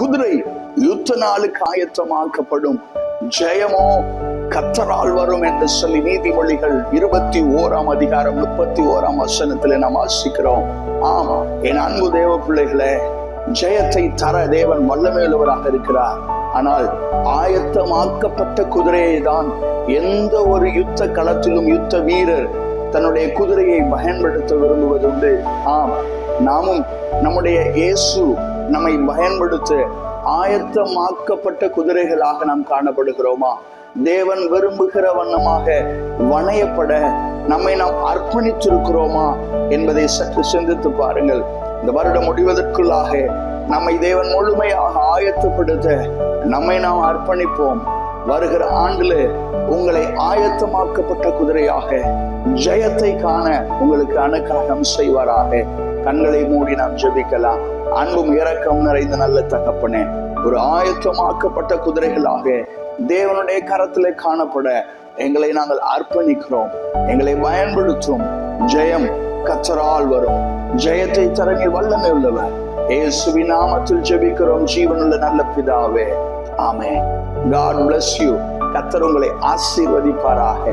குதிரை யுத்த நாளுக்கு ஆயத்தமாக்கப்படும், ஜெயமோ கர்த்தரால் வரும் என்று சொல்லி நீதிமொழிகள் 21 அதிகாரம் 31 நாம் வாசிக்கிறோம். ஆமா, என் அன்பு தேவ பிள்ளைகளே, ஜெயத்தை தர தேவன் வல்லமையுள்ளவராக இருக்கிறார். ஆனால் ஆயத்தமாக்கப்பட்ட குதிரையை தான் எந்த ஒரு யுத்த களத்திலும் யுத்த வீரர் தன்னுடைய குதிரையை பயன்படுத்த விரும்புவதுண்டு. ஆம், நாமும் நம்முடைய இயேசு நம்மை பயன்படுத்த ஆயத்தமாக்கப்பட்ட குதிரைகளாக நாம் காணப்படுகிறோமா? தேவன் விரும்புகிற வண்ணமாக வணையப்பட நம்மை நாம் அர்ப்பணித்திருக்கிறோமா என்பதை சற்று சிந்தித்து பாருங்கள். இந்த வருடம் முடிவதற்குள்ளாக நம்மை தேவன் முழுமையாக ஆயத்தப்படுத்த நம்மை நாம் அர்ப்பணிப்போம். வருகிற ஆண்டுல உங்களை ஆயத்தமாக்கப்பட்ட குதிரையாக ஜெயத்தை காண உங்களுக்கு அனுக்கிரகம் செய்வாராக. கண்களை மூடி நாம் ஜெபிக்கலாம். அன்பும் இரக்கம் நிறைந்த நல்ல தகப்பனே, ஒரு ஆயத்தமாக்கப்பட்ட குதிரைகளாக தேவனுடைய கரத்திலே காணப்பட எங்களை நாங்கள் அர்ப்பணிக்கிறோம். எங்களை பயன்படுத்தும். ஜெயம் கர்த்தரால் வரும். ஜெயத்தை தர நீர் வல்லமை உள்ளவர். இயேசுவின் நாமத்தில் ஜெபிக்கிறோம் ஜீவனுள்ள நல்ல பிதாவே, ஆமென். God bless you. கர்த்தர் உங்களை ஆசீர்வதிப்பாராக.